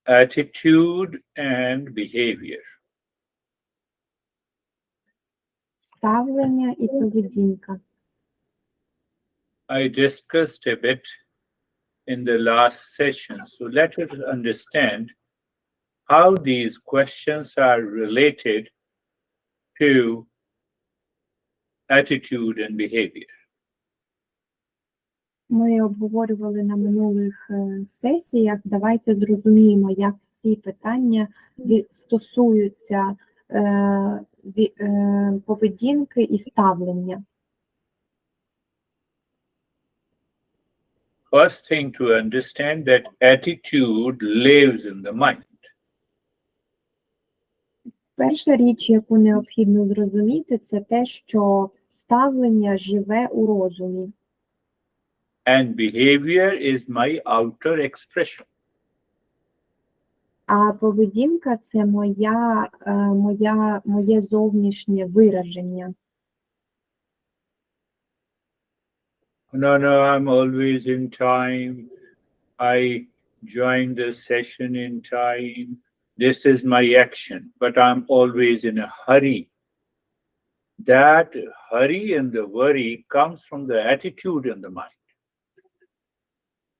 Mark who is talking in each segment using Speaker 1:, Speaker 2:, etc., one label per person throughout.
Speaker 1: Attitude and behavior.
Speaker 2: Ставлення і поведінка.
Speaker 1: I discussed a bit in the last session, so let us understand how these questions are related to attitude and behavior.
Speaker 2: Ми обговорювали на минулих сесіях. Давайте зрозуміємо, як ці питання стосуються поведінки і ставлення.
Speaker 1: First thing to understand that attitude lives in the mind.
Speaker 2: Перша річ, яку необхідно зрозуміти, це те, що ставлення живе у розумі.
Speaker 1: And behavior is my outer expression.
Speaker 2: А поведінка – це моє зовнішнє вираження.
Speaker 1: No, I'm always in time. I join the session in time. This is my action, but I'm always in a hurry. That hurry and the worry comes from the attitude in the mind.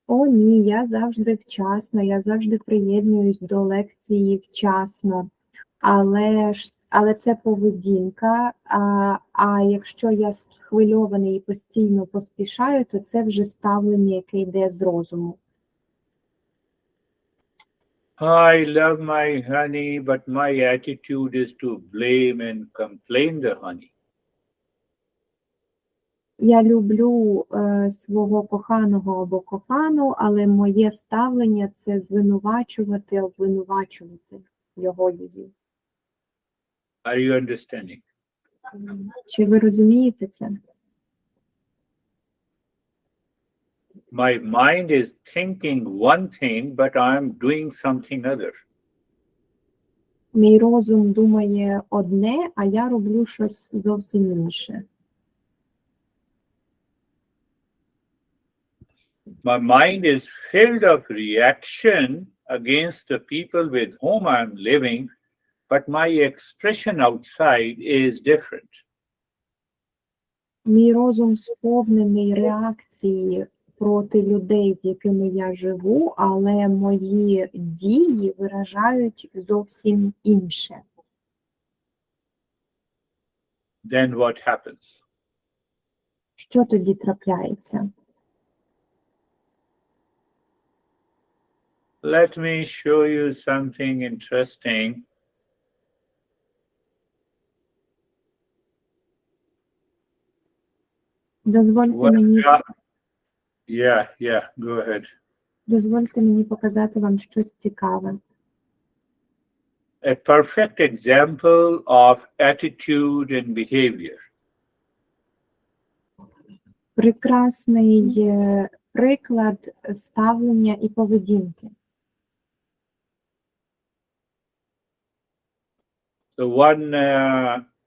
Speaker 2: О, ні, я завжди вчасно, я завжди приєднуюсь до лекції вчасно. Але це поведінка, а якщо я схвильований і постійно поспішаю, то це вже ставлення, яке йде з розуму.
Speaker 1: I love my honey, but my attitude is to blame and complain the honey.
Speaker 2: Я люблю свого коханого або кохану, але моє ставлення – це звинувачувати, обвинувачувати його її.
Speaker 1: Are you understanding?
Speaker 2: Чи ви розумієте це?
Speaker 1: My mind is thinking one thing, but I'm doing something other.
Speaker 2: Мій розум думає одне, а я роблю щось зовсім інше.
Speaker 1: My mind is filled of reaction against the people with whom I'm living, but my expression outside is different.
Speaker 2: Мій розум сповнений реакції проти людей, з якими я живу, але мої дії виражають зовсім інше.
Speaker 1: Then what happens?
Speaker 2: Що тоді трапляється?
Speaker 1: Let me show you something interesting.
Speaker 2: Дозвольте
Speaker 1: go ahead.
Speaker 2: Дозвольте мені показати вам щось цікаве.
Speaker 1: A perfect example of attitude and behavior.
Speaker 2: Прекрасний приклад ставлення і поведінки.
Speaker 1: So one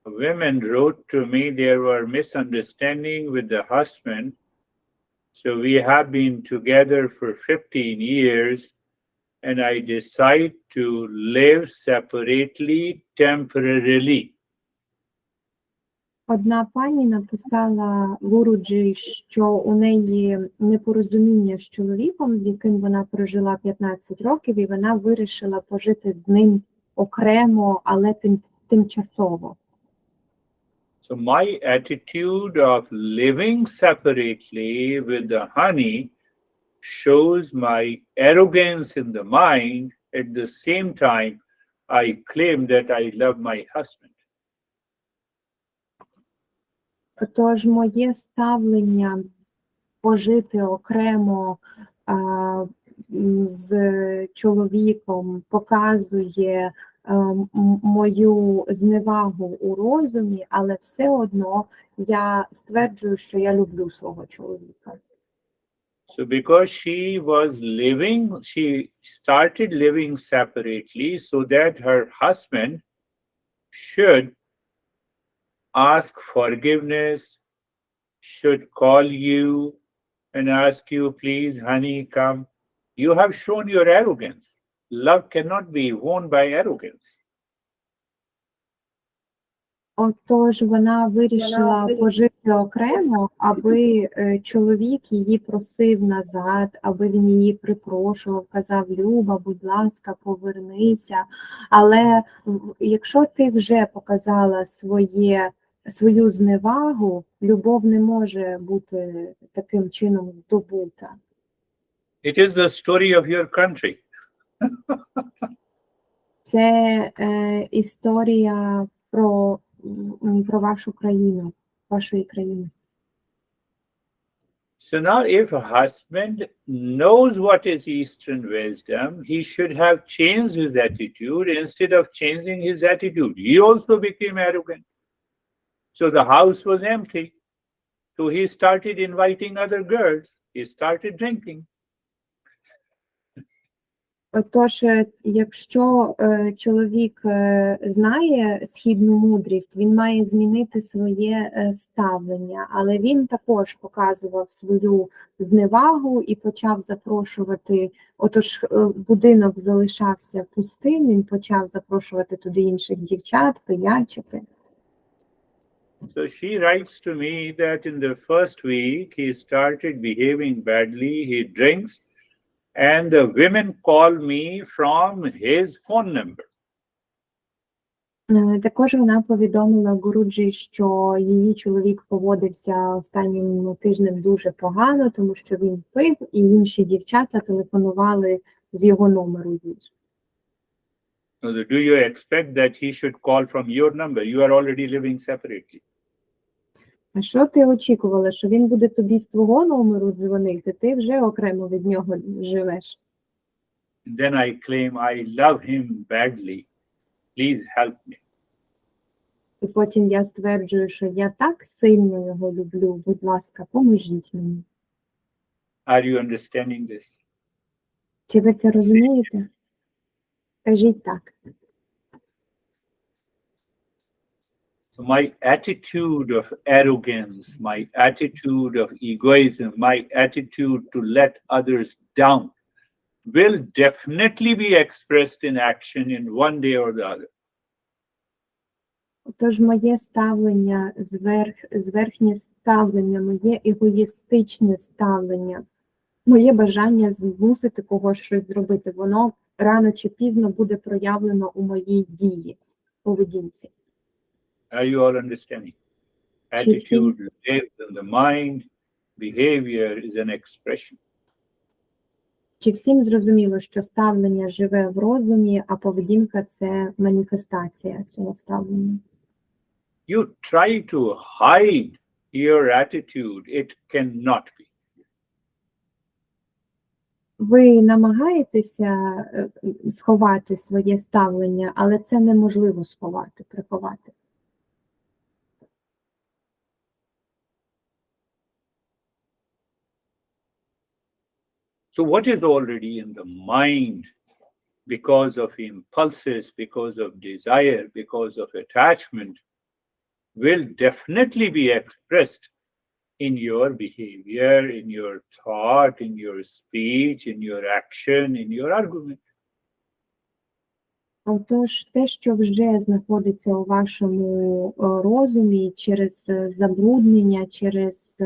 Speaker 1: woman wrote to me there were misunderstanding with the husband. So we have been together for 15 years and I decide to live separately temporarily.
Speaker 2: Одна пані написала Гуруджі, що у неї непорозуміння з чоловіком, з яким вона прожила 15 років, і вона вирішила пожити з ним окремо, але тимчасово.
Speaker 1: So my attitude of living separately with the honey shows my arrogance in the mind. At the same time, I claim that I love my husband.
Speaker 2: Тож моє ставлення пожити окремо з чоловіком показує мою зневагу у розумі, але все одно я стверджую, що я люблю свого чоловіка.
Speaker 1: So because she started living separately so that her husband should ask forgiveness, should call you and ask you, please, honey, come. You have shown your arrogance. love cannot be won by arrogance.
Speaker 2: Отож, вона вирішила пожити окремо, аби чоловік її просив назад, аби він її припрошував, казав: Люба, будь ласка, повернися. Але якщо ти вже показала свою зневагу, любов не може бути таким чином здобута.
Speaker 1: It is the story of your country.
Speaker 2: Це історія про вашу країну, вашої країни.
Speaker 1: So now if a husband knows what is Eastern wisdom, he should have changed his attitude. Instead of changing his attitude, he also became arrogant. So the house was empty. So he started inviting other girls. He started drinking.
Speaker 2: Отож, якщо чоловік знає східну мудрість, він має змінити своє ставлення, але він також показував свою зневагу і почав запрошувати, отож будинок залишався пустим, він почав запрошувати туди інших дівчат, пиячити.
Speaker 1: So she writes to me that in the first week he started behaving badly, he drinks, and the women call me from his phone number.
Speaker 2: Також вона повідомила Гуруджі, що її чоловік поводився останнім тижнем дуже погано, тому що він пив, і інші дівчата телефонували з його номеру їй.
Speaker 1: So do you expect that he should call from your number? You are already living separately.
Speaker 2: А що ти очікувала, що він буде тобі з твого номеру дзвонити? Ти вже окремо від нього живеш.
Speaker 1: Then I claim I love him badly. Please help me.
Speaker 2: І потім я стверджую, що я так сильно його люблю. Будь ласка, поможіть мені.
Speaker 1: Are you understanding this?
Speaker 2: Чи ви це розумієте? Кажіть так.
Speaker 1: So my attitude of arrogance, my attitude of egoism, my attitude to let others down will definitely be expressed in action in one day or the other.
Speaker 2: Тож моє ставлення, зверхнє ставлення, моє егоїстичне ставлення, моє бажання змусити когось щось зробити, воно рано чи пізно буде проявлено у моїй дії, поведінці.
Speaker 1: Are you all understanding? Attitude lives in the mind, behavior is an expression.
Speaker 2: Чи всім зрозуміло, що ставлення живе в розумі, а поведінка – це маніфестація цього ставлення?
Speaker 1: You try to hide your attitude, it cannot be.
Speaker 2: Ви намагаєтеся сховати своє ставлення, але це неможливо сховати, приховати.
Speaker 1: So what is already in the mind because of impulses, because of desire, because of attachment will definitely be expressed in your behavior, in your thought, in your speech, in your action, in your argument.
Speaker 2: Отож, те, що вже знаходиться у вашому розумі через забруднення, через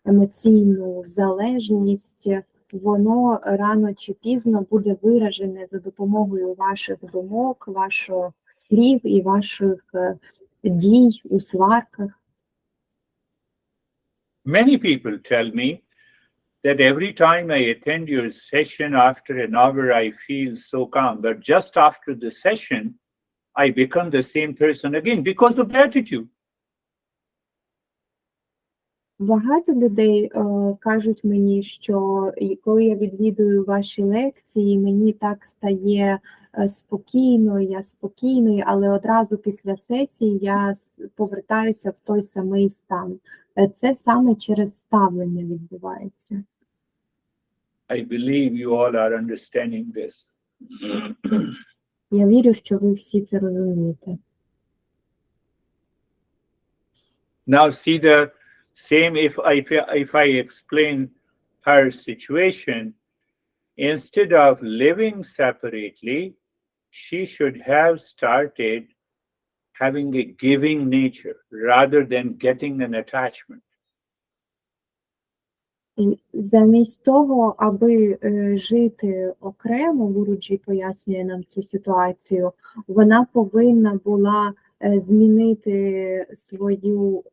Speaker 2: емоційну залежність, воно рано чи пізно буде виражене за допомогою ваших думок, ваших слів і ваших дій у сварках.
Speaker 1: Many people tell me that every time I attend your session after an hour, I feel so calm. But just after the session, I become the same person again because of the attitude.
Speaker 2: Багато людей кажуть мені, що коли я відвідую ваші лекції, мені так стає спокійно, я спокійний, але одразу після сесії я повертаюся в той самий стан. Це саме через ставлення відбувається.
Speaker 1: I believe you all are understanding this.
Speaker 2: Я вірю, що ви всі це розумієте.
Speaker 1: Now see the same if I explain her situation, Instead of living separately, she should have started having a giving nature rather than getting an attachment.
Speaker 2: І замість того, аби жити окремо, Гуруджі пояснює нам цю ситуацію, вона повинна була змінити свою,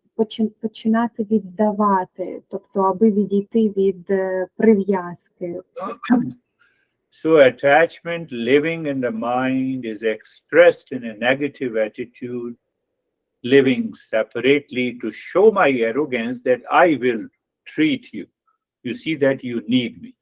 Speaker 2: починати віддавати, тобто аби відійти від прив'язки.
Speaker 1: So attachment living in the mind is expressed in a negative attitude, living separately to show my arrogance that I will treat you. You see that you need me.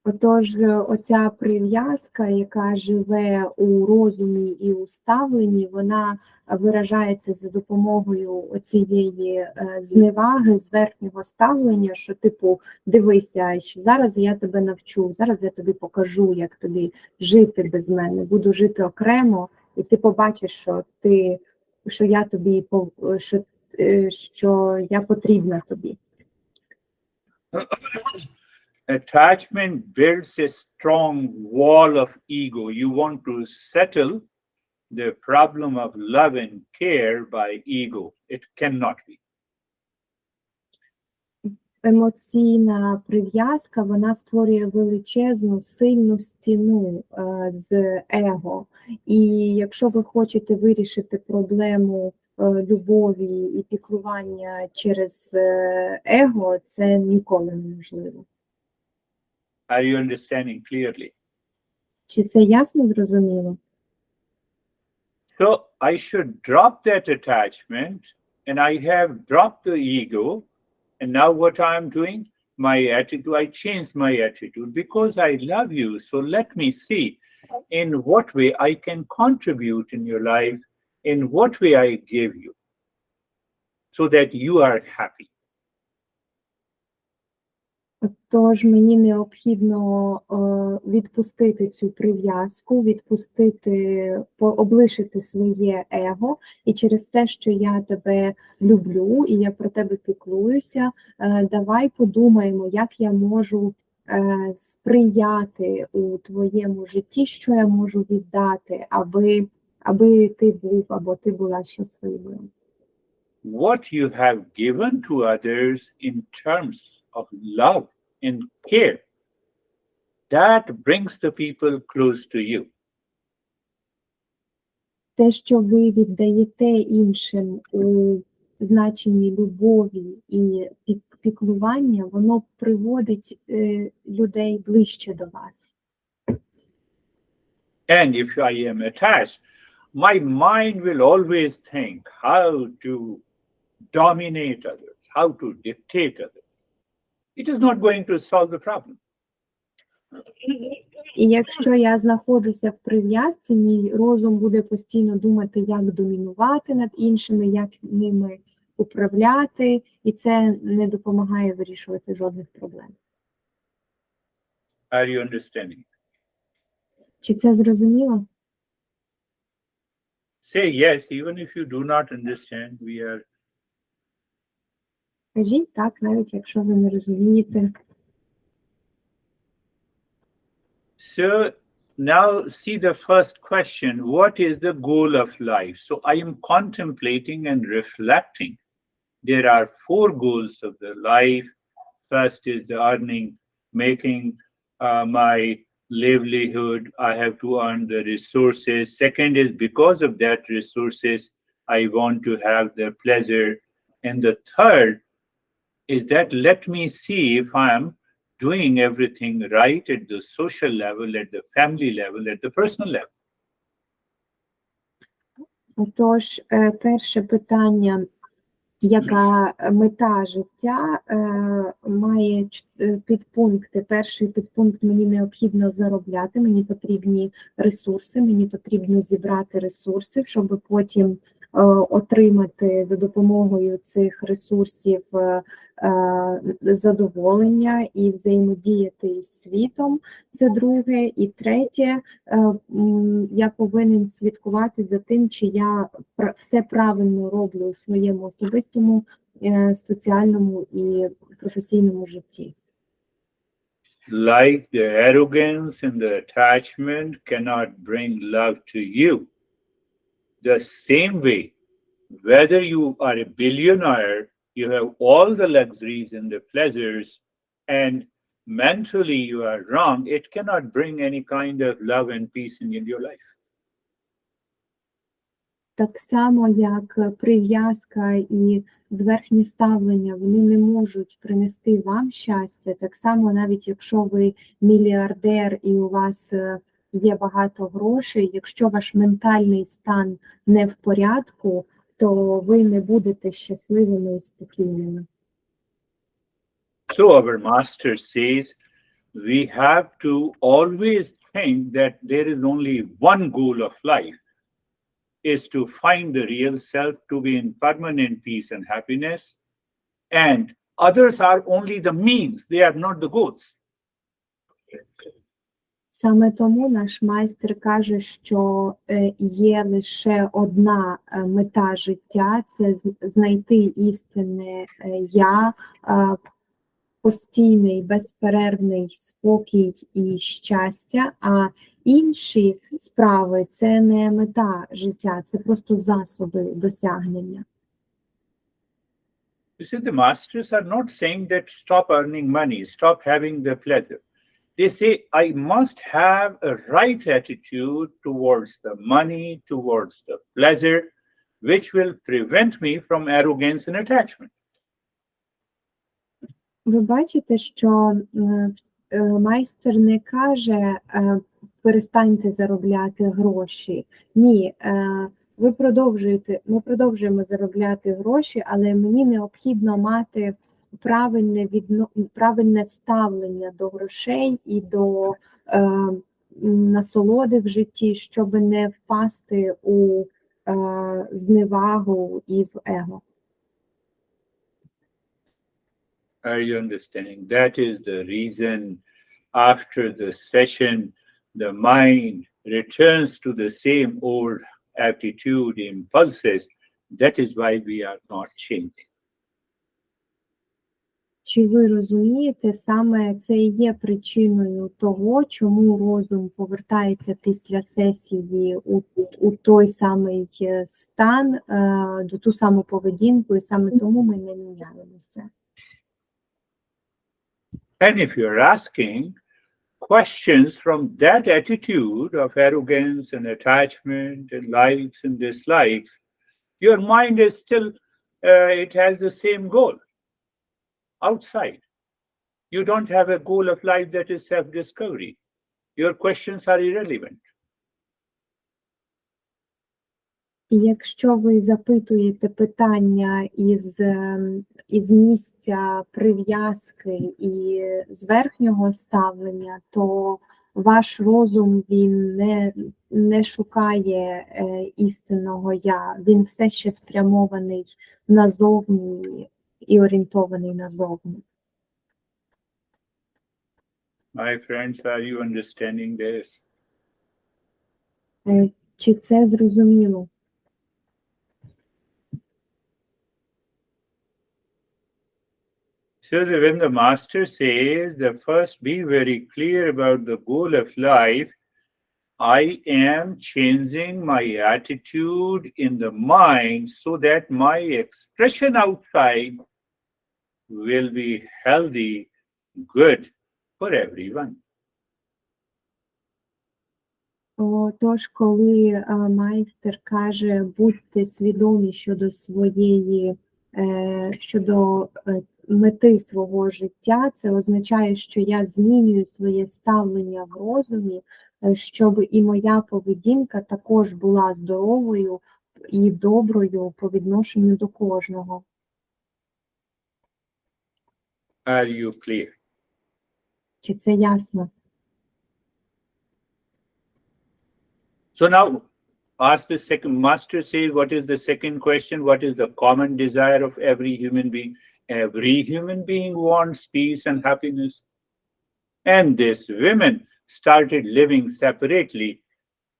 Speaker 2: Отож, оця прив'язка, яка живе у розумі і у ставленні, вона виражається за допомогою оцієї зневаги, зверхнього ставлення, що типу, дивися, зараз я тебе навчу, зараз я тобі покажу, як тобі жити без мене, буду жити окремо, і ти побачиш, що я тобі, що я потрібна тобі.
Speaker 1: Attachment builds a strong wall of ego. You want to settle the problem of love and care by ego. It cannot be.
Speaker 2: Емоційна прив'язка, вона створює величезну, сильну стіну з его. І якщо ви хочете вирішити проблему любові і піклування через его, це ніколи неможливо.
Speaker 1: Are you understanding clearly?
Speaker 2: Чи це ясно зрозуміло?
Speaker 1: So I should drop that attachment, and I have dropped the ego, and now what I'm doing, my attitude, I changed my attitude because I love you. So let me see in what way I can contribute in your life, in what way I give you, so that you are happy.
Speaker 2: Тож мені необхідно відпустити цю прив'язку, облишити своє его, і через те, що я тебе люблю і я про тебе піклуюся, давай подумаємо, як я можу сприяти у твоєму житті, що я можу віддати, аби ти був або ти була щасливою.
Speaker 1: What you have given to others in terms of love and care, that brings the people close to you.
Speaker 2: Те, що ви віддаєте іншим у значенні любові і піклування, воно приводить людей ближче до вас.
Speaker 1: And if I am attached, my mind will always think how to dominate others, how to dictate others. It is not going to solve the problem.
Speaker 2: І якщо я знаходжуся в прив'язці, мій розум буде постійно думати, як домінувати над іншими, як ними управляти, і це не допомагає вирішувати жодних проблем.
Speaker 1: Are you understanding?
Speaker 2: Чи це зрозуміло?
Speaker 1: Say yes, even if you do not understand, we are.
Speaker 2: Кажіть так, навіть якщо ви не розумієте.
Speaker 1: So now see the first question, what is the goal of life? So I am contemplating and reflecting. There are 4 goals of the life. First is the earning, making my livelihood. I have to earn the resources. Second is because of that resources, I want to have the pleasure. And the third is that let me see if I'm doing everything right at the social level, at the family level, at the personal level.
Speaker 2: Отож, перше питання, яка мета життя, має підпункти. Перший підпункт: мені необхідно заробляти, мені потрібні ресурси, мені потрібно зібрати ресурси, щоб потім отримати за допомогою цих ресурсів задоволення і взаємодіяти з світом. Це друге. І третє, я повинен слідкувати за тим, чи я все правильно роблю в своєму особистому, соціальному і професійному житті.
Speaker 1: Like the arrogance and the attachment cannot bring love to you. The same way, whether you are a billionaire, you have all the luxuries and the pleasures, and mentally you are wrong, it cannot bring any kind of love and peace in your life.
Speaker 2: Так само, як прив'язка і зверхнє ставлення, вони не можуть принести вам щастя. Так само, навіть якщо ви мільярдер і у вас є багато грошей, якщо ваш ментальний стан не в порядку, то ви не будете щасливими і спокійними.
Speaker 1: So our master says we have to always think that there is only one goal of life, is to find the real self, to be in permanent peace and happiness, and others are only the means, they are not the goals.
Speaker 2: Саме тому наш майстер каже, що є лише одна мета життя – це знайти істинне я, постійний, безперервний спокій і щастя, а інші справи – це не мета життя, це просто засоби досягнення.
Speaker 1: You see, the masters are not saying that stop earning money, stop having the pleasure. They say, I must have a right attitude towards the money, towards the pleasure, which will prevent me from arrogance and attachment.
Speaker 2: Ви бачите, що майстер не каже, перестаньте заробляти гроші. Ні, ми продовжуємо заробляти гроші, але мені необхідно мати правильне ставлення до грошей і до насолоди в житті, щоб не впасти у зневагу і в его.
Speaker 1: Are you understanding? That is the reason after the session, the mind returns to the same old attitude, impulses. That is why we are not changing.
Speaker 2: Чи ви розумієте, саме це і є причиною того, чому розум повертається після сесії у той самий стан, до ту саму поведінку, і саме тому ми не міняємося.
Speaker 1: And if you're asking questions from that attitude of arrogance and attachment and likes and dislikes, your mind is still, it has the same goal outside. You don't have a goal of life that is self-discovery. Your questions are irrelevant.
Speaker 2: І якщо ви запитуєте питання із місця прив'язки і з верхнього ставлення, то ваш розум, він не шукає істинного я, він все ще спрямований назовні і орієнтований назовні.
Speaker 1: My friends, are you understanding this?
Speaker 2: Чи це зрозуміло?
Speaker 1: So when the master says that first be very clear about the goal of life, I am changing my attitude in the mind so that my expression outside will be healthy, good for everyone.
Speaker 2: Тож, коли майстер каже, будьте свідомі щодо щодо мети свого життя, це означає, що я змінюю своє ставлення в розумі, щоб і моя поведінка також була здоровою і доброю по відношенню до кожного.
Speaker 1: Are you clear?
Speaker 2: Чи це ясно?
Speaker 1: So now ask the second, master says, what is the second question? What is the common desire of every human being? Every human being wants peace and happiness. And this woman started living separately,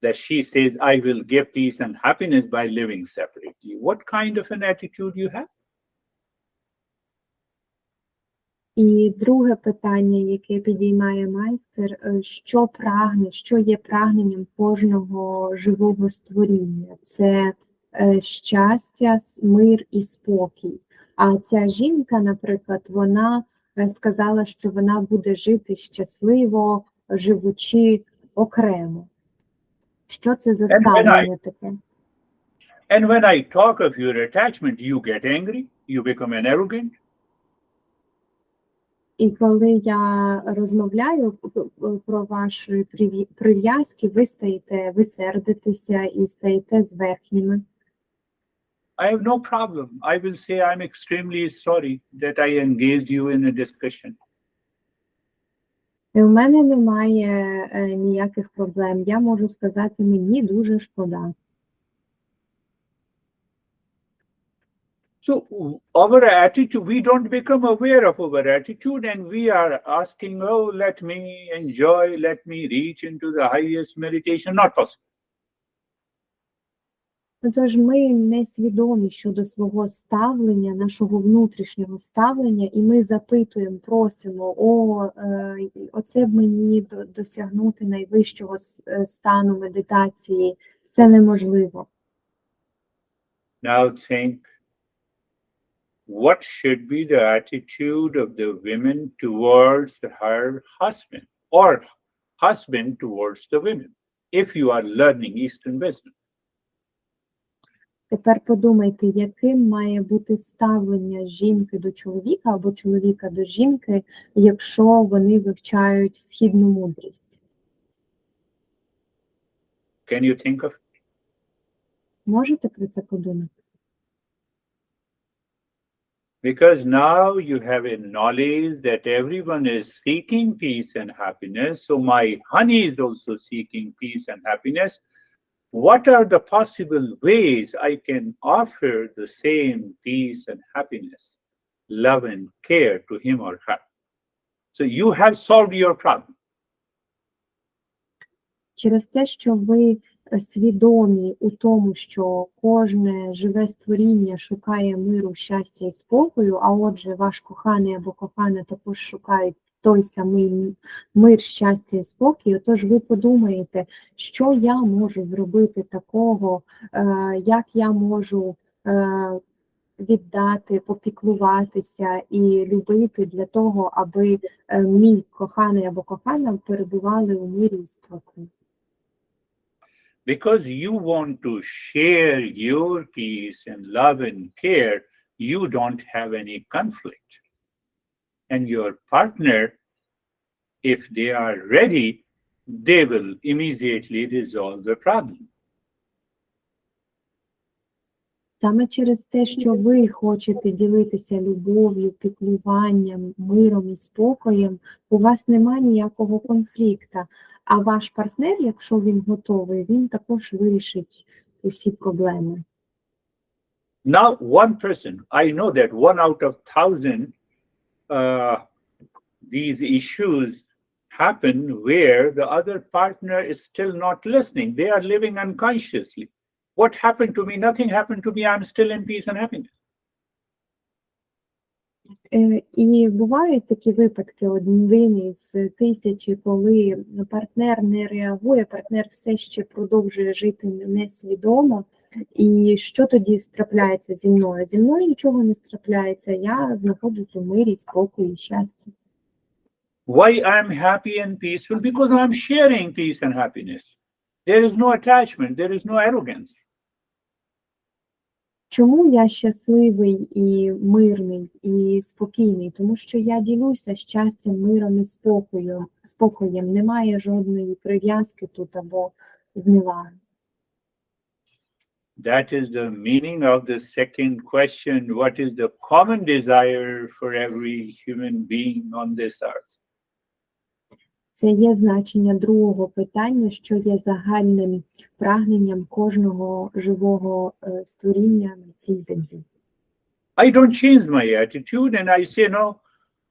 Speaker 1: that she says, I will give peace and happiness by living separately. What kind of an attitude you have?
Speaker 2: І друге питання, яке підіймає майстер, що прагне, що є прагненням кожного живого створіння? Це щастя, мир і спокій. А ця жінка, наприклад, вона сказала, що вона буде жити щасливо, живучи окремо. Що це за ставлення таке?
Speaker 1: And when I talk of your attachment, you get angry, you become an arrogant.
Speaker 2: І коли я розмовляю про ваші прив'язки, ви сердитеся і стаєте зверхніми.
Speaker 1: I have no problem. I will say I'm extremely sorry that I engaged you in a discussion.
Speaker 2: І у мене немає ніяких проблем. Я можу сказати, мені дуже шкода.
Speaker 1: So our attitude, we don't become aware of our attitude and we are asking, oh, let me enjoy, let me reach into the highest meditation. Not possible.
Speaker 2: Тож ми не свідомі щодо свого ставлення, нашого внутрішнього ставлення, і ми запитуємо, просимо, оце б мені досягнути найвищого стану медитації. Це неможливо.
Speaker 1: Now think, what should be the attitude of the women towards her husband or husband towards the women if you are learning Eastern wisdom?
Speaker 2: Тепер подумайте, яким має бути ставлення жінки до чоловіка або чоловіка до жінки, якщо вони вивчають східну мудрість.
Speaker 1: Can you think of it?
Speaker 2: Можете про це подумати?
Speaker 1: Because now you have a knowledge that everyone is seeking peace and happiness. So my honey is also seeking peace and happiness. What are the possible ways I can offer the same peace and happiness, love and care to him or her? So you have solved your problem.
Speaker 2: Через те, що ви свідомі у тому, що кожне живе створіння шукає миру, щастя і спокою, а отже, ваш коханий або кохана також шукають той самий мир, щастя і спокій, отож ви подумаєте, що я можу зробити такого, як я можу віддати, попіклуватися і любити для того, аби мій коханий або кохана перебували у мирі і спокої.
Speaker 1: Because you want to share your peace and love and care, you don't have any conflict. And your partner, if they are ready, they will immediately resolve the problem.
Speaker 2: Саме через те, що ви хочете ділитися любов'ю, піклуванням, миром і спокоєм, у вас немає ніякого конфлікту. А ваш партнер, якщо він готовий, він також вирішить усі проблеми.
Speaker 1: Now, one person, I know that 1 out of 1,000, these issues happen where the other partner is still not listening. They are living unconsciously. What happened to me? Nothing happened to me. I'm still in peace and happiness.
Speaker 2: І бувають такі випадки, один із тисячі, коли партнер не реагує, партнер все ще продовжує жити несвідомо. І що тоді трапляється зі мною? Зі мною нічого не трапляється, я знаходжусь у мирі, спокої і щасті.
Speaker 1: Why I'm happy and peaceful? Because I'm sharing peace and happiness. There is no attachment, there is no arrogance.
Speaker 2: Чому я щасливий і мирний, і спокійний? Тому що я ділюся щастям, миром і спокоєм. Немає жодної прив'язки тут або зневаги.
Speaker 1: That is the meaning of the second question. What is the common desire for every human being on this earth?
Speaker 2: Це є значення другого питання, що є загальним прагненням кожного живого створіння на цій землі.
Speaker 1: I don't change my attitude and I say, no,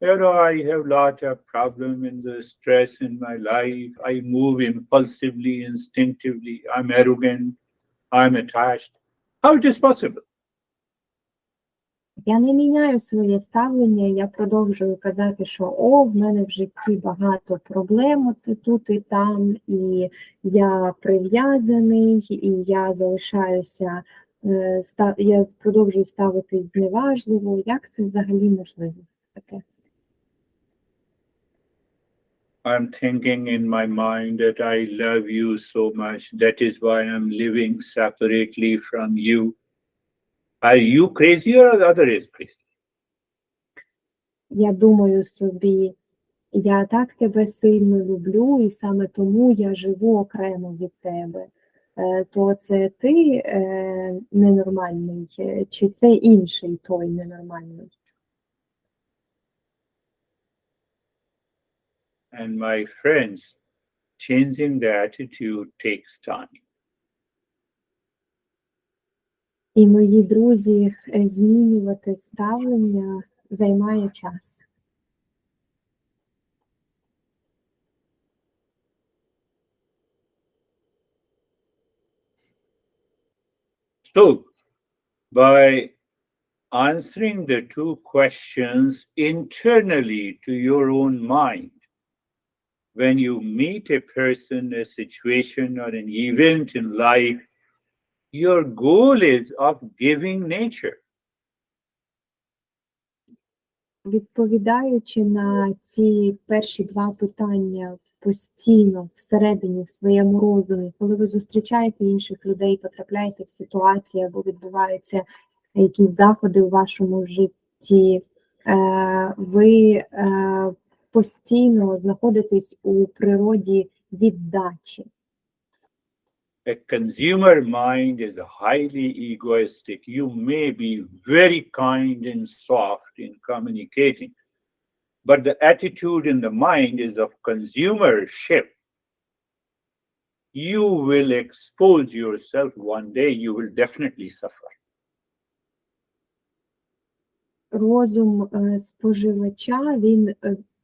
Speaker 1: I have a lot of problem in the stress in my life. I move impulsively, instinctively. I'm arrogant. I'm attached. How it is possible?
Speaker 2: Я не міняю своє ставлення, я продовжую казати, що в мене в житті багато проблем, це тут і там, і я прив'язаний, і я залишаюся, я продовжую ставитись зневажливо. Як це взагалі можливо таке?
Speaker 1: I'm thinking in my mind that I love you so much. That is why I'm living separately from you. Are you crazy or the other is crazy?
Speaker 2: Я думаю собі, я так тебе сильно люблю, і саме тому я живу окремо від тебе. То це ти ненормальний, чи це інший той ненормальний?
Speaker 1: And my friends, changing the attitude takes time.
Speaker 2: І мої друзі, змінювати ставлення займає час.
Speaker 1: So, by answering the two questions internally to your own mind, when you meet a person, a situation, or an event in life, your goal is of giving nature.
Speaker 2: Відповідаючи на ці перші два питання постійно всередині, в своєму розумі, коли ви зустрічаєте інших людей, потрапляєте в ситуації або відбуваються якісь заходи у вашому житті, ви постійно знаходитесь у природі віддачі.
Speaker 1: A consumer mind is highly egoistic. You may be very kind and soft in communicating, but the attitude in the mind is of consumership. You will expose yourself one day, you will definitely suffer.
Speaker 2: Розум споживача, він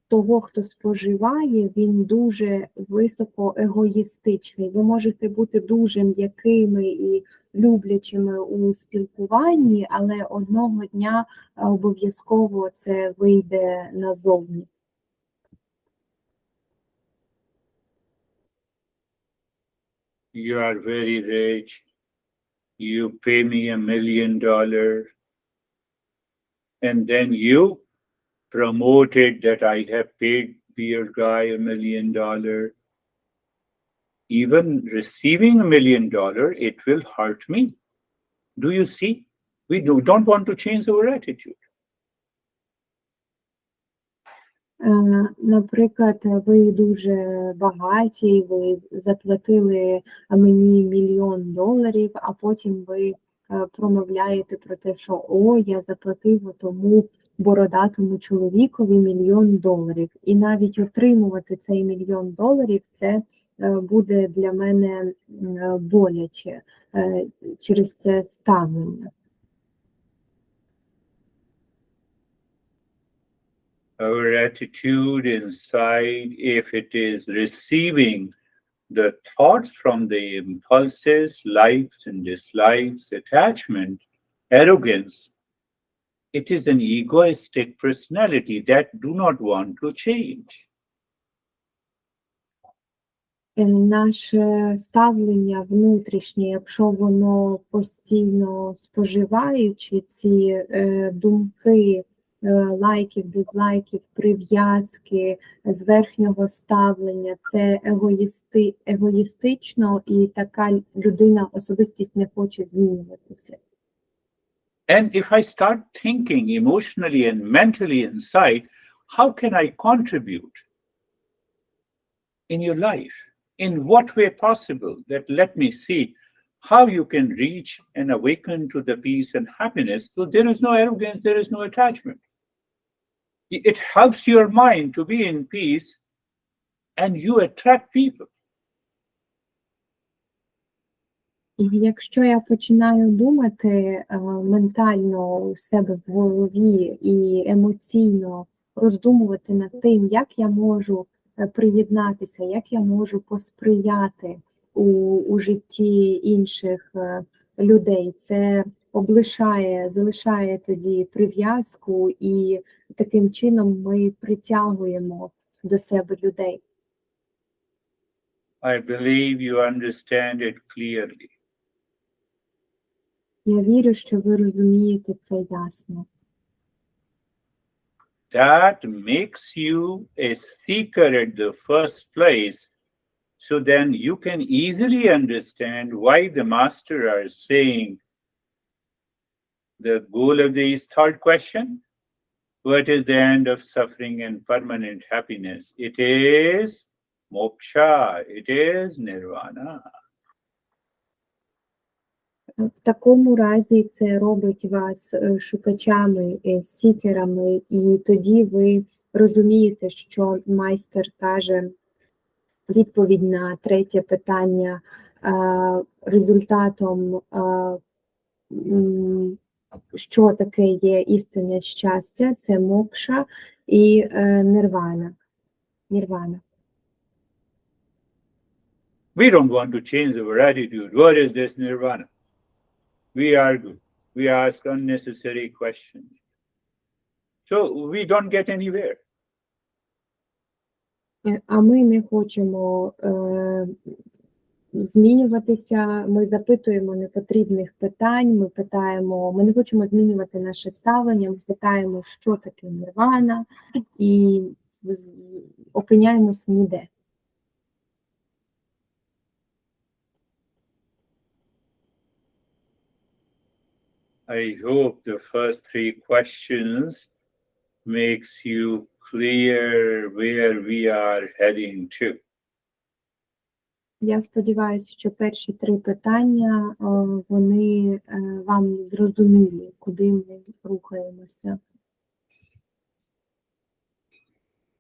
Speaker 2: того, хто споживає, він дуже високо егоїстичний. Ви можете бути дуже м'якими і люблячими у спілкуванні, але одного дня обов'язково це вийде назовні.
Speaker 1: You are very rich. You pay me $1 million. And then you promoted that I have paid beer guy $1 million. Even receiving $1 million, it will hurt me. Do you see? We don't want to change our attitude.
Speaker 2: Наприклад, ви дуже багаті, ви заплатили мені $1 мільйон, а потім ви промовляєте про те, що я заплатив тому бородатому чоловікові $1 мільйон. І навіть отримувати цей $1 мільйон, це буде для мене боляче через це ставлення.
Speaker 1: Our attitude inside, if it is receiving the thoughts from the impulses, likes and dislikes, attachment, arrogance, it is an egoistic personality that do not want to change.
Speaker 2: Наше ставлення внутрішнє, якщо воно постійно споживаючи ці думки, лайків, дизлайків, прив'язки, зверхнього ставлення, це егоїстично, і така людина, особистість не хоче змінюватися.
Speaker 1: And if I start thinking emotionally and mentally inside, how can I contribute in your life? In what way possible? That let me see how you can reach and awaken to the peace and happiness. So there is no arrogance, there is no attachment. It helps your mind to be in peace and you attract people.
Speaker 2: І якщо я починаю думати ментально у себе в голові і емоційно роздумувати над тим, як я можу приєднатися, як я можу посприяти у житті інших людей, це залишає тоді прив'язку, і таким чином ми притягуємо до себе людей.
Speaker 1: I believe you understand it clearly.
Speaker 2: Я вірю, що ви розумієте це ясно.
Speaker 1: That makes you a seeker at the first place. So then you can easily understand why the master are saying the goal of this third question. What is the end of suffering and permanent happiness? It is moksha. It is nirvana.
Speaker 2: В такому разі це робить вас шукачами, сікерами, і тоді ви розумієте, що майстер каже відповідь на третє питання результатом, що таке є істинне щастя, це мокша і нірвана.
Speaker 1: We don't want to change our attitude. What is this nirvana? We argue. We ask unnecessary questions. So we don't get anywhere.
Speaker 2: А ми не хочемо змінюватися, ми запитуємо непотрібних питань, ми не хочемо змінювати наше ставлення, ми питаємо, що таке нірвана, і опиняємося ніде.
Speaker 1: I hope the first three questions makes you clear where we are heading to.
Speaker 2: Я сподіваюся, що перші три питання, вони вам зрозумілі, куди ми рухаємося.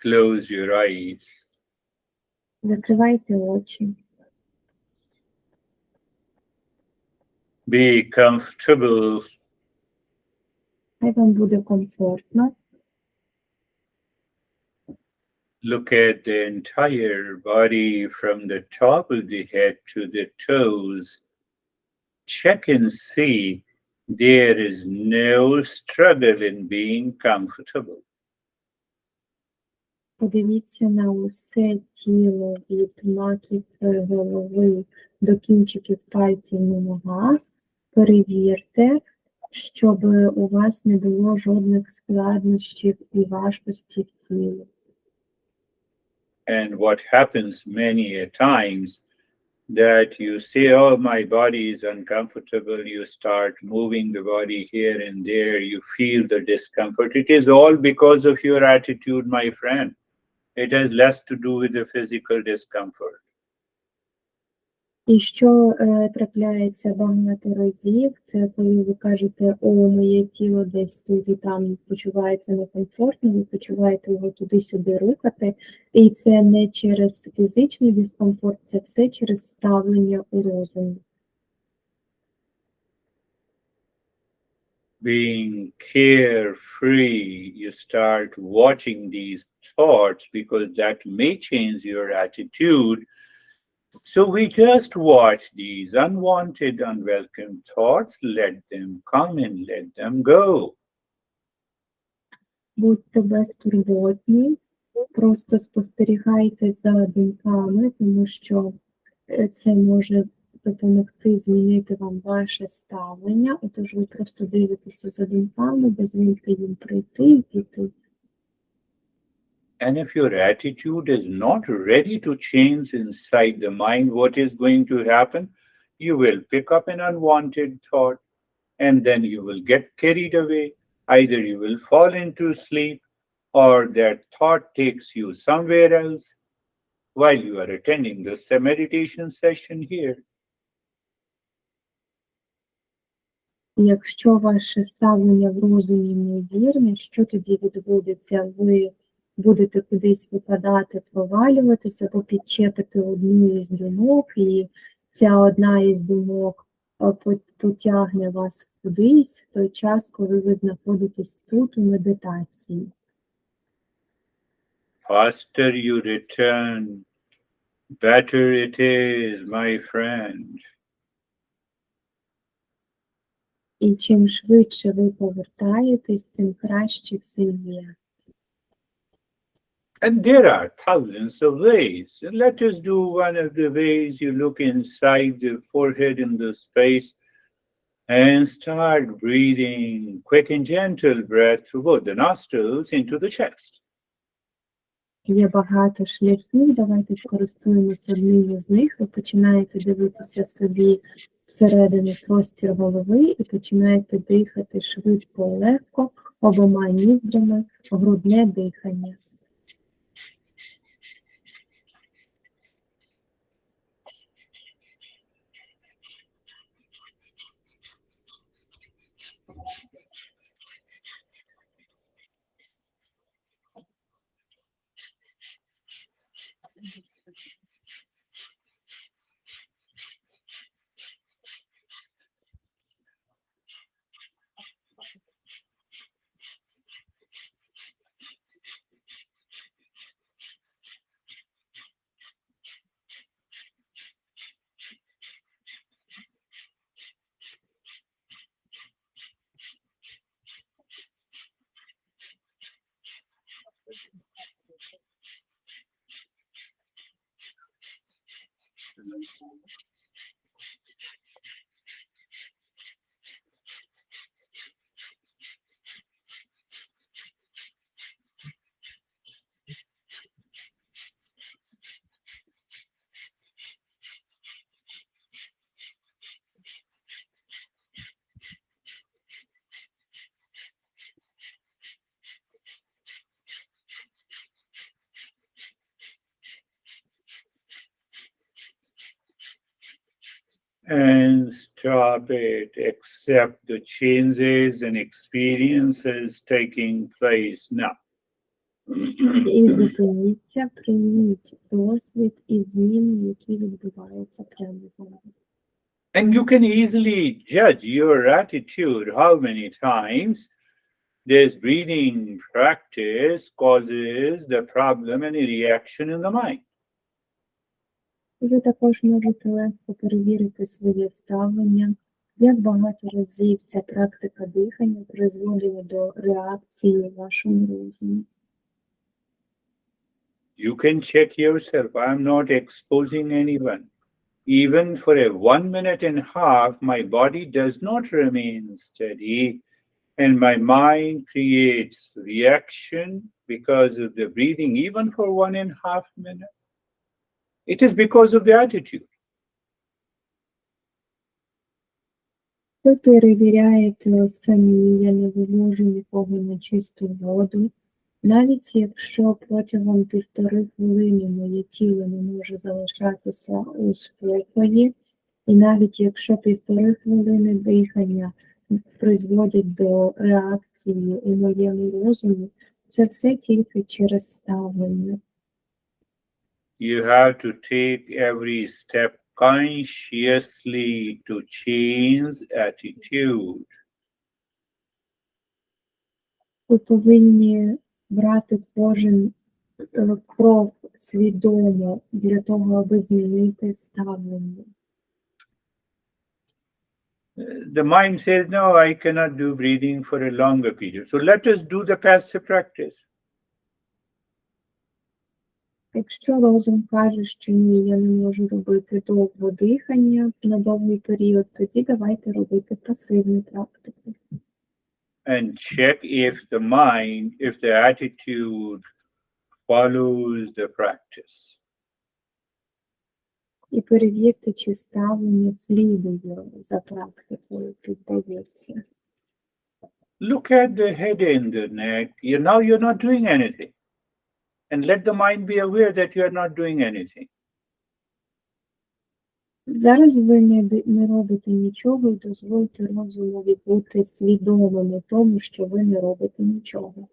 Speaker 1: Close your eyes.
Speaker 2: Закривайте очі.
Speaker 1: Be comfortable.
Speaker 2: Хай вам буде комфортно.
Speaker 1: Look at the entire body from the top of the head to the toes. Check and see there is no struggle in being comfortable.
Speaker 2: Подивіться на усе тіло від маківки голови до кінчиків пальців на ногах. Перевірте, щоб у вас не було жодних складнощів і важкості в тілі.
Speaker 1: And what happens many a times that you say, oh, my body is uncomfortable. You start moving the body here and there. You feel the discomfort. It is all because of your attitude, my friend. It has less to do with the physical discomfort.
Speaker 2: І що трапляється багато разів, це коли ви кажете, о, моє тіло десь тут і там почувається некомфортно, ви почуваєте його туди-сюди рухати, і це не через фізичний дискомфорт, це все через ставлення у розумі.
Speaker 1: Being carefree, you start watching these thoughts because that may change your attitude. So we just watch these unwanted, unwelcome thoughts, let them come and let them go.
Speaker 2: Будьте безтурботні, просто спостерігайте за думками, тому що це може допомогти змінити вам ваше ставлення. Отож ви просто дивитеся за думками, дозвольте їм прийти і піти.
Speaker 1: And if your attitude is not ready to change inside the mind, what is going to happen? You will pick up an unwanted thought and then you will get carried away. Either you will fall into sleep or that thought takes you somewhere else while you are attending this meditation session here.
Speaker 2: Якщо ваше ставлення в розумі невірне, що тоді відбудеться? Ви будете кудись випадати, провалюватися, або підчепити одну із думок, і ця одна із думок потягне вас кудись в той час, коли ви знаходитесь тут у медитації.
Speaker 1: Faster you return, better it is, my friend.
Speaker 2: І чим швидше ви повертаєтесь, тим краще це є.
Speaker 1: And there are thousands of ways. Let us do one of the ways. You look inside the forehead in the space and start breathing quick and gentle breath through both the nostrils into the chest.
Speaker 2: Є багато шляхів, давайте скористуємося одним із них. Ви починаєте дивитися собі всередину простір голови і починаєте дихати швидко, легко, обома ніздрями, грудне дихання.
Speaker 1: And stop it. Accept the changes and experiences taking place now.
Speaker 2: І зупиніться, прийміть досвід і зміни, які відбуваються прямо зараз.
Speaker 1: And you can easily judge your attitude, how many times this breathing practice causes the problem and a reaction in the mind.
Speaker 2: Ви також можете легко перевірити своє ставлення, як багато разів ця практика дихання призводила до реакції у вашому розумі.
Speaker 1: You can check yourself. I'm not exposing anyone. Even for a 1 minute and a half, my body does not remain steady, and my mind creates reaction because of the breathing, even for 1.5 minutes. It is because of the attitude.
Speaker 2: Ви перевіряєте самі, я не вивожу нікого на чисту воду. Навіть якщо протягом 1,5 хвилини моє тіло не може залишатися у спокої, і навіть якщо 1,5 хвилини дихання призводять до реакції у моєму розумі, це все тільки через ставлення.
Speaker 1: You have to take every step consciously to change attitude.
Speaker 2: Ви повинні брати кожен крок свідомо для того, аби змінити ставлення.
Speaker 1: The mind says, no, I cannot do breathing for a longer period. So let us do the passive practice.
Speaker 2: Якщо розум каже, що ні, я не можу робити довго дихання на довгий період, тоді давайте робити пасивну практику.
Speaker 1: And check if the mind, if the attitude follows the practice.
Speaker 2: І перевірте, чи ставлення слідує за практикою, піддається.
Speaker 1: Look at the head and the neck. Now you're not doing anything. And let the mind be aware that you are not doing anything.
Speaker 2: Зараз ви не робите нічого, і дозвольте розумові бути свідомим у тому, що ви не робите нічого.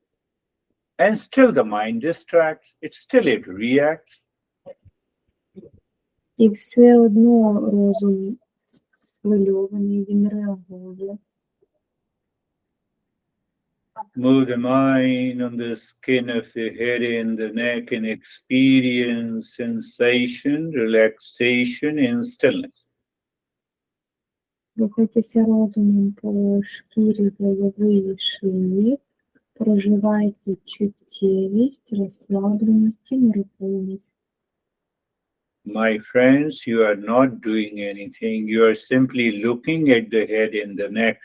Speaker 1: And still the mind distracts. It still it reacts.
Speaker 2: І все одно розум схвильований, він реагує.
Speaker 1: Move the mind on the skin of the head and the neck and experience sensation, relaxation, and stillness.
Speaker 2: Рухайтеся розумом по шкірі голови і шиї. Проживайте чуттєвість, розслабленість і нерухомість.
Speaker 1: My friends, you are not doing anything. You are simply looking at the head and the neck,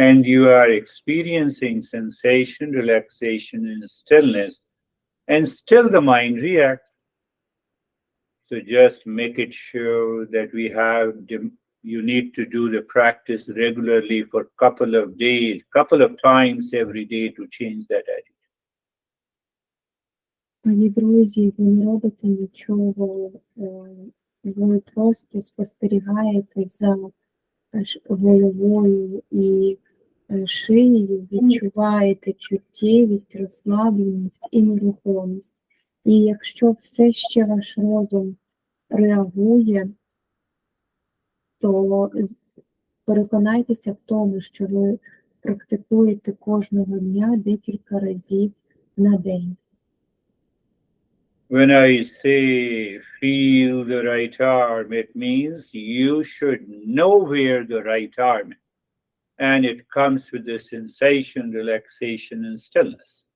Speaker 1: and you are experiencing sensation, relaxation, and stillness, and still the mind reacts. So just make it sure that you need to do the practice regularly for a couple of days, couple of times every day to change that attitude.
Speaker 2: Мої друзі, ви не робите нічого, ви просто спостерігаєте за головою і шиєю, відчуваєте чуттєвість, розслабленість і нерухомість. І якщо все ще ваш розум реагує, то переконайтеся в тому, що ви практикуєте кожного дня декілька разів на день.
Speaker 1: When I say feel the right arm, it means you should know where the right arm is. And it comes with the sensation, relaxation, and stillness.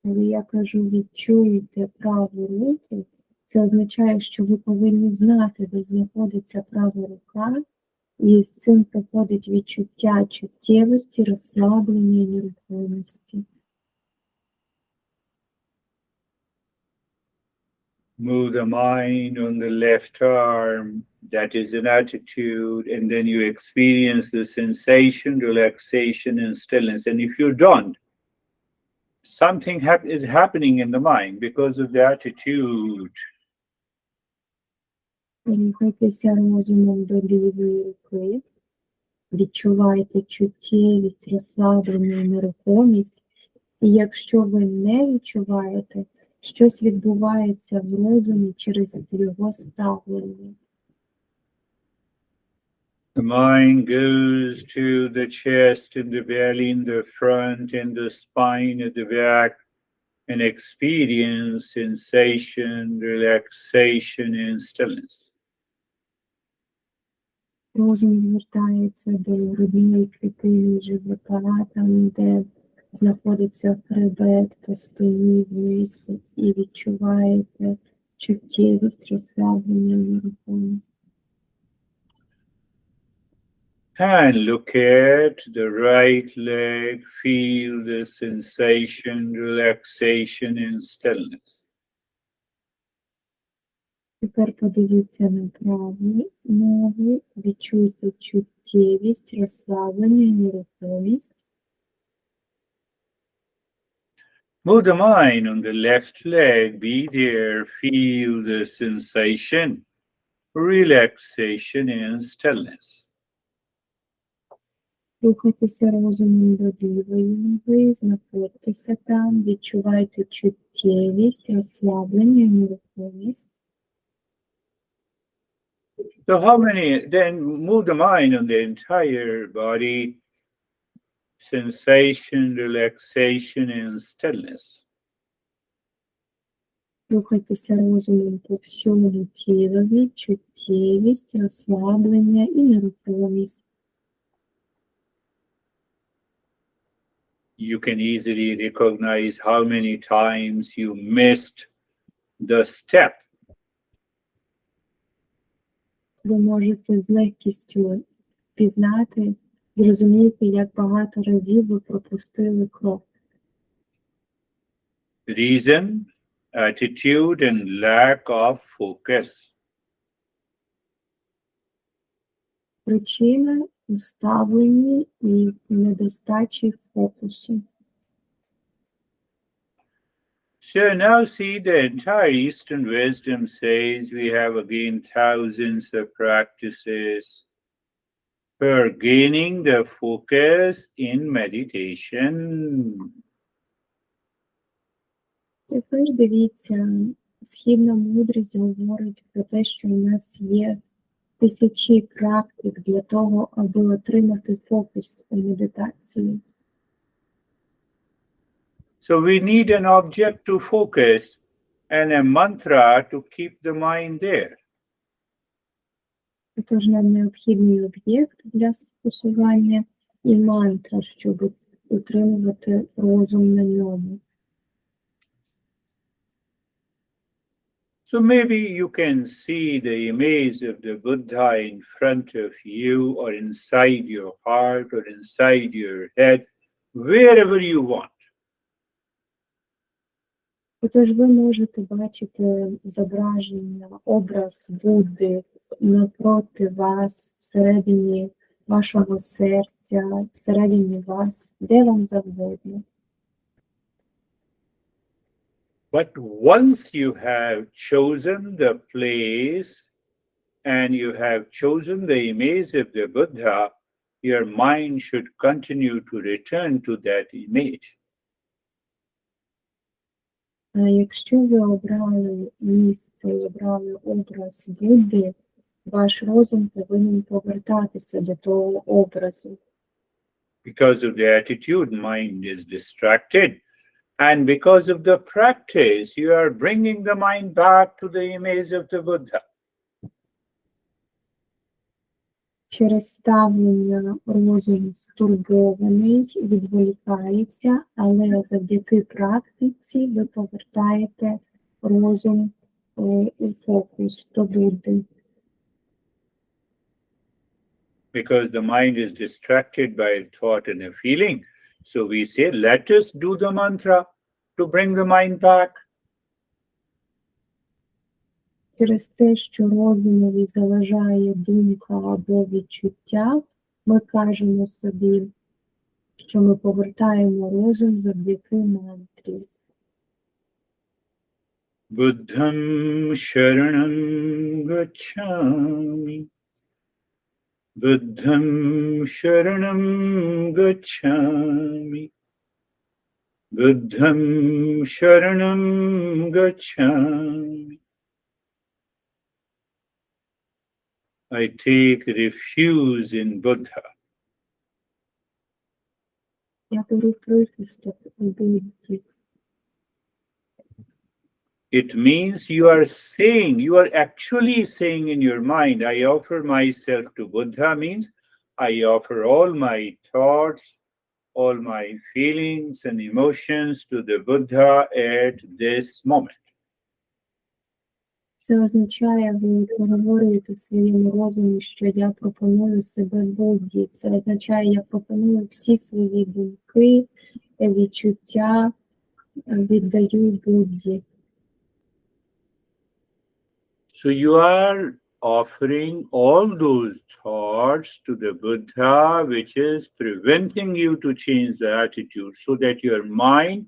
Speaker 2: Коли я кажу відчуйте праву руку, це означає, що ви повинні знати, де знаходиться права рука, і з цим приходить відчуття чуттєвості, розслаблення і нерухомості.
Speaker 1: Move the mind on the left arm, that is an attitude, and then you experience the sensation, relaxation, and stillness. And if you don't, something is happening in the mind because of the attitude.
Speaker 2: Рухайтеся розумом до лівої руки, відчувайте чуттєвість, розслаблення і нерухомість. І якщо ви не відчуваєте, щось відбувається в розумі через його ставлення.
Speaker 1: The mind goes to the chest and the belly in the front and the spine at the back and experience sensation, relaxation, and stillness.
Speaker 2: Розум звертається до грудної клітини живота, там, де знаходиться хребет по спині вниз, і відчуваєте чуттєвість, розслаблення, нерухомість.
Speaker 1: And look at the right leg, feel the sensation, relaxation, and stillness.
Speaker 2: Тепер подивіться на праву ногу, відчуйте чуттєвість, розслаблення і нерухомість.
Speaker 1: Move the mind on the left leg, be there, feel the sensation, relaxation, and stillness.
Speaker 2: Рухайтеся розумом до лівої ноги, знаходьтеся там, відчувайте чуттєвість, розслаблення і нерухомість.
Speaker 1: So then move the mind on the entire body, sensation, relaxation, and stillness.
Speaker 2: Рухайтеся розумом по всьому тілові, чуттєвість, розслаблення і нерухомість.
Speaker 1: You can easily recognize how many times you missed the step.
Speaker 2: Ви можете з легкістю пізнати, зрозуміти, як багато разів ви пропустили крок.
Speaker 1: Reason, attitude, and lack of focus.
Speaker 2: Причина у ставленні і недостачі фокусу.
Speaker 1: So now see, the entire Eastern wisdom says we have again thousands of practices for gaining the focus in meditation.
Speaker 2: Тепер дивіться, східна мудрість говорить про те, що у нас є тисячі практик для того, аби отримати фокус у медитації.
Speaker 1: So we need an object to focus and a mantra to keep the mind there.
Speaker 2: Тож нам необхідний об'єкт для застосування і мантра, щоб утримувати розум на ньому.
Speaker 1: So maybe you can see the image of the Buddha in front of you or inside your heart or inside your head, wherever you want.
Speaker 2: Отож ви можете бачити зображення, образ Будди навпроти вас, всередині вашого серця, всередині вас, де вам завгодно.
Speaker 1: But once you have chosen the place and you have chosen the image of the Buddha, your mind should continue to return to that image.
Speaker 2: А якщо ви обрали місце, обрали образ Будди, ваш розум повинен повертатися до того образу.
Speaker 1: Because of the attitude, mind is distracted. And because of the practice, you are bringing the mind back to the image of the Buddha.
Speaker 2: Через ставлення розум стурбований, відволікається, але завдяки практиці ви повертаєте розум у фокус до Будди.
Speaker 1: Because the mind is distracted by a thought and a feeling. So we say, let us do the mantra to bring the mind back.
Speaker 2: Через те, що розумові заважає думка або відчуття, ми кажемо собі, що ми повертаємо розум завдяки мантрі.
Speaker 1: Buddham sharanam gacchami. Buddham sharanam gacchami. Buddham sharanam gacchami. I take refuge in Buddha.
Speaker 2: Я беру прихисток у Будді.
Speaker 1: It means you are saying, you are actually saying in your mind, I offer myself to Buddha, means I offer all my thoughts, all my feelings and emotions to the Buddha at this moment.
Speaker 2: Це означає, ви говорите в своєму розумі, що я пропоную себе Будді. Це означає, я пропоную всі свої думки, відчуття, віддаю Будді.
Speaker 1: So you are offering all those thoughts to the Buddha, which is preventing you to change the attitude, so that your mind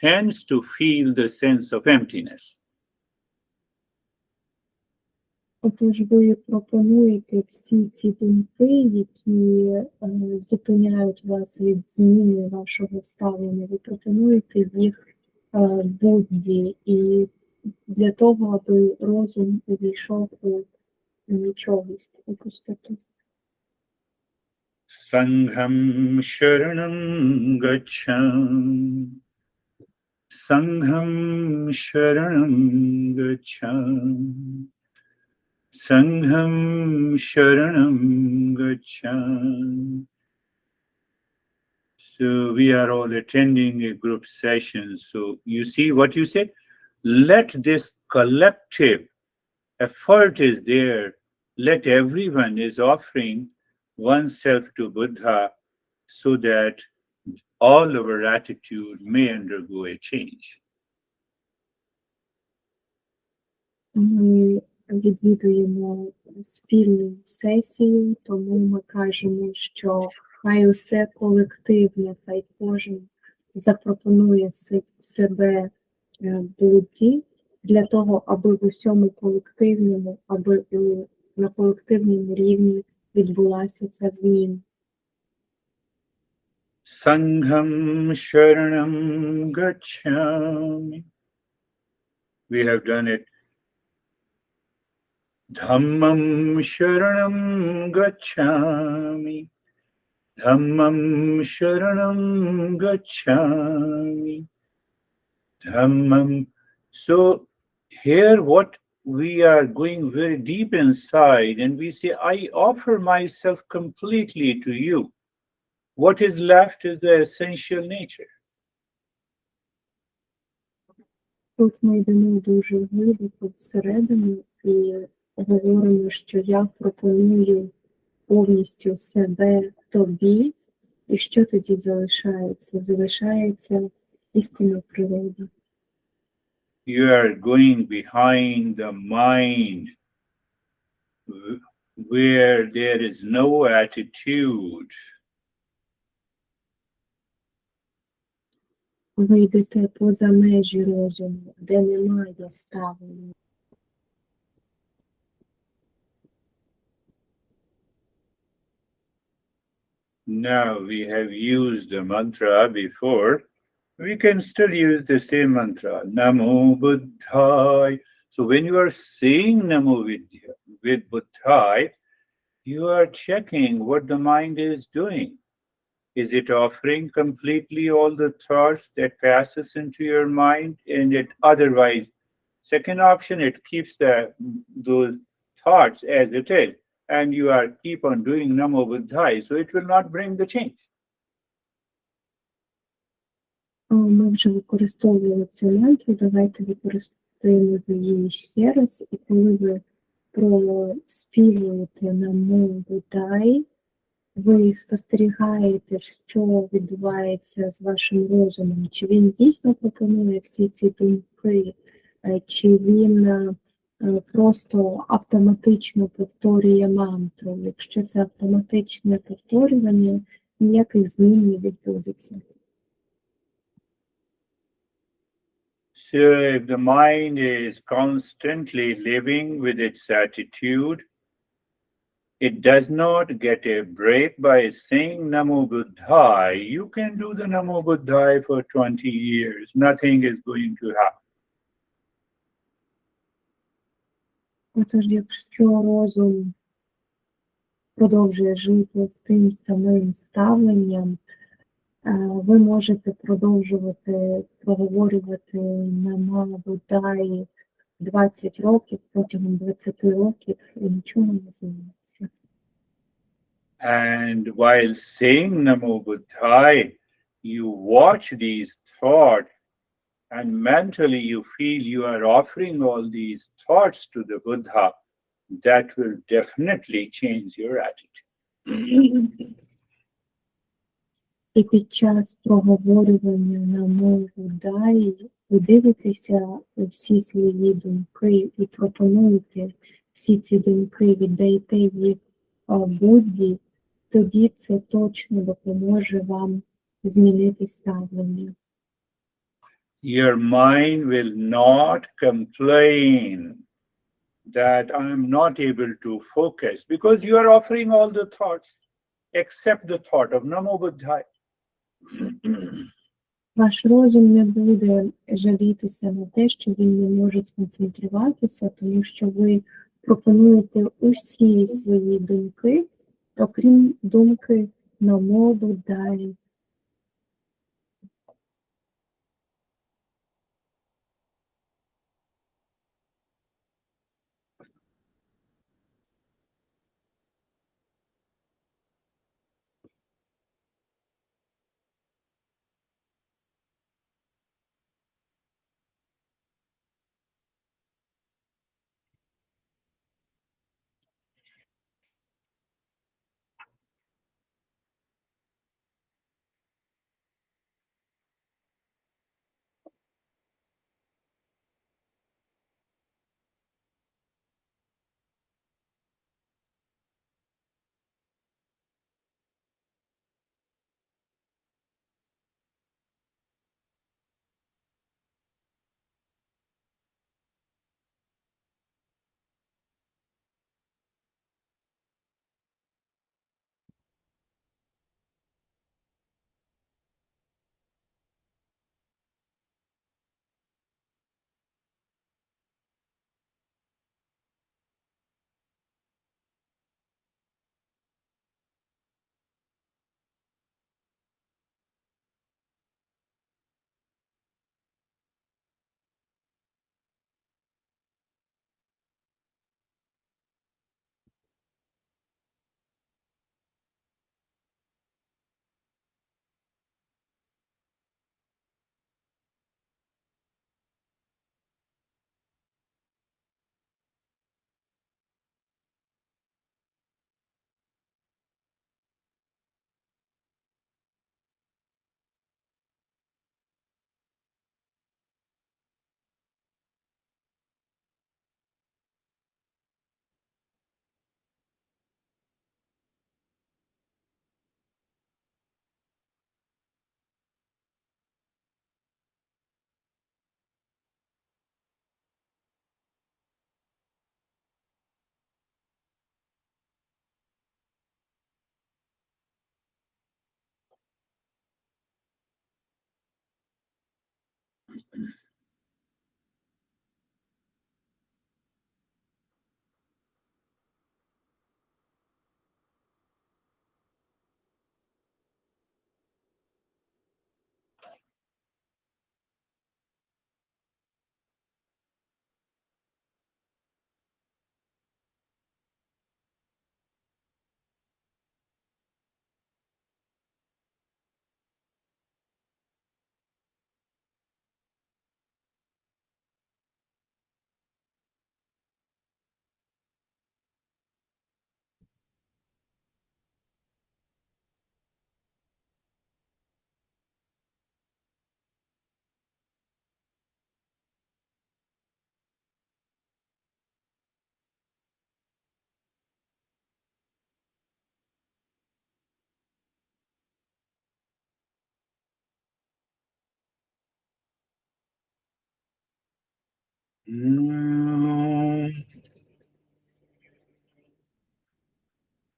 Speaker 1: tends to feel the sense of emptiness.
Speaker 2: Отож ви пропонуєте всі ці думки, які зупиняють вас від зміни вашого ставлення, ви пропонуєте їх Будді, і для того, аби розум увійшов у нічогість, у пустоту.
Speaker 1: Sangham sharanam gacchami. Sangham sharanam gacchami. Sangham sharanam gacchami. So we are all attending a group session. So you see what you said? Let this collective effort is there. Let everyone is offering oneself to Buddha so that all our attitude may undergo a change.
Speaker 2: Ми відвідуємо спільну сесію, тому ми кажемо, що хай усе колективне, хай кожен запропонує себе Будді для того, аби в усьому колективному, аби на колективному рівні відбулася ця зміна.
Speaker 1: Sangham sharanam gacchami. We have done it. Dhammam sharanam gacchami. Dhammam sharanam gacchami. Dhammam. So here what we are going very deep inside and we say, I offer myself completely to you. What is left is the essential nature.
Speaker 2: Тут ми йдемо дуже глибоко всередину і говоримо, що я пропоную повністю себе тобі, і що тоді залишається? Залишається істина природи.
Speaker 1: You are going behind the mind where there is no attitude.
Speaker 2: Ви йдете поза межі розуму, де немає ставлення.
Speaker 1: Now we have used the mantra before. We can still use the same mantra, Namo Buddhaya. So when you are saying Namo with Buddhaya, you are checking what the mind is doing. Is it offering completely all the thoughts that passes into your mind? And it otherwise, second option, it keeps those thoughts as it is. And you are keep on doing Namo Buddhaya, so it will not bring the change.
Speaker 2: Ми вже використовували цю мантру, давайте використаємо її ще раз. І коли ви проспівуєте Намо Буддай, ви спостерігаєте, що відбувається з вашим розумом, чи він дійсно пропонує всі ці думки, чи він просто автоматично повторює мантру. Якщо це автоматичне повторювання, ніяких змін не відбудеться.
Speaker 1: So if the mind is constantly living with its attitude, it does not get a break by saying Namo Buddhaya. You can do the Namo Buddhaya for 20 years. Nothing is going to happen.
Speaker 2: Отож, якщо розум продовжує жити з тим самим ставленням, ви можете продовжувати проговорювати Намо Буддаї 20 років, протягом 20 років, і нічого не зміниться.
Speaker 1: And while saying Namo Buddhaya, you watch these thoughts and mentally you feel you are offering all these thoughts to the Buddha. That will definitely change your attitude.
Speaker 2: І під час проговорювання Намо Буддаї ви дивитеся у всі свої думки і пропонуєте всі ці думки, віддаєте їх Будді, тоді це точно допоможе вам змінити ставлення.
Speaker 1: Your mind will not complain that I'm not able to focus because you are offering all the thoughts except the thought of Namo Buddhaya.
Speaker 2: Ваш розум не буде жалітися на те, що він не може сконцентруватися, тому що ви пропонуєте усі свої думки, окрім думки Намо Буддаї.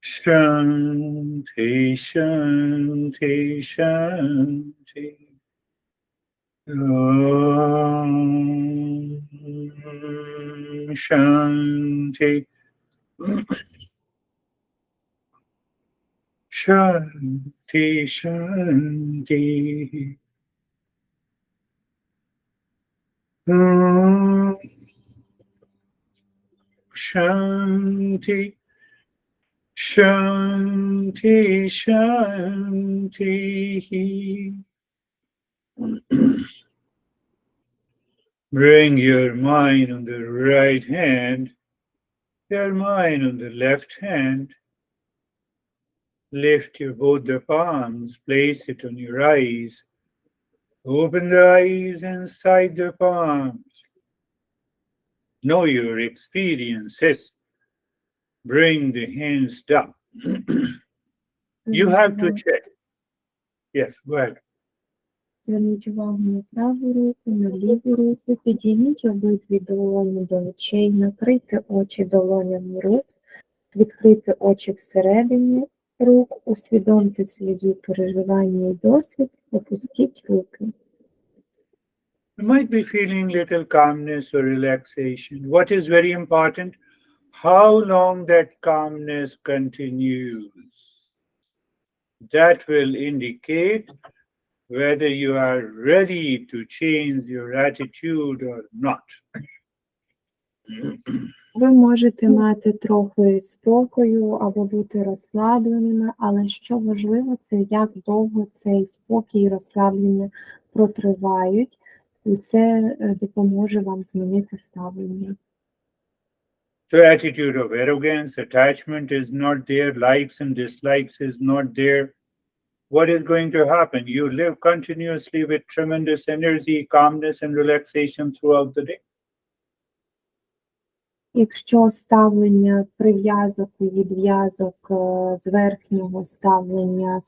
Speaker 1: Shanti, Shanti, Shanti. Om Shanti. Shanti, Shanti. Om Shanti. Shanti, Shanti. Bring your mind on the right hand, your mind on the left hand. Lift your both the palms, place it on your eyes. Open the eyes inside the palms. Know your experiences. Bring the hands down. You have to check. Yes, go ahead.
Speaker 2: Зверніть увагу на праву руку, на ліву руку, підійміть обидві долоні до очей, накрийте очі долонями рук, відкрийте очі всередині рук, усвідомте свої переживання і досвід, опустіть руки.
Speaker 1: You might be feeling little calmness or relaxation. What is very important? How long that calmness continues. That will indicate whether you are ready to change your attitude or not.
Speaker 2: Ви можете мати трохи спокою або бути розслабленими, але що важливо, це як довго цей спокій і розслаблення протривають, і це допоможе вам змінити ставлення.
Speaker 1: So attitude of arrogance, attachment is not there, likes and dislikes is not there. What is going to happen? You live continuously with tremendous energy, calmness, and relaxation throughout the day.
Speaker 2: Якщо ставлення прив'язок і відв'язок з верхнього ставлення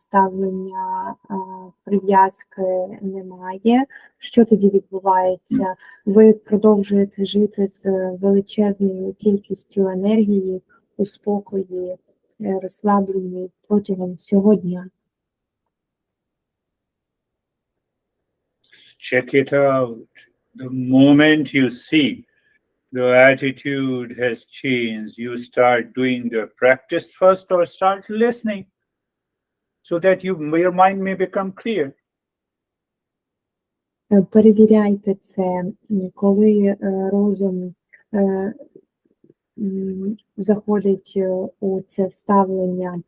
Speaker 2: прив'язки немає, що тоді відбувається? Ви продовжуєте жити з величезною кількістю енергії у спокої, розслабленні протягом всього дня.
Speaker 1: Check it out. The moment you see the attitude has changed, you start doing the practice first or start listening so that your mind may become clear.
Speaker 2: Перевіряйте це, коли розум заходить у це ставлення,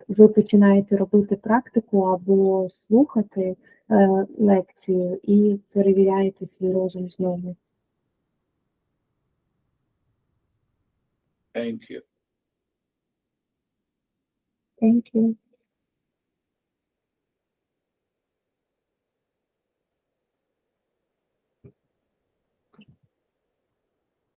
Speaker 2: ви починаєте робити практику або слухати лекцію і перевіряєте свій розум знову.
Speaker 1: Thank you.
Speaker 2: Thank you.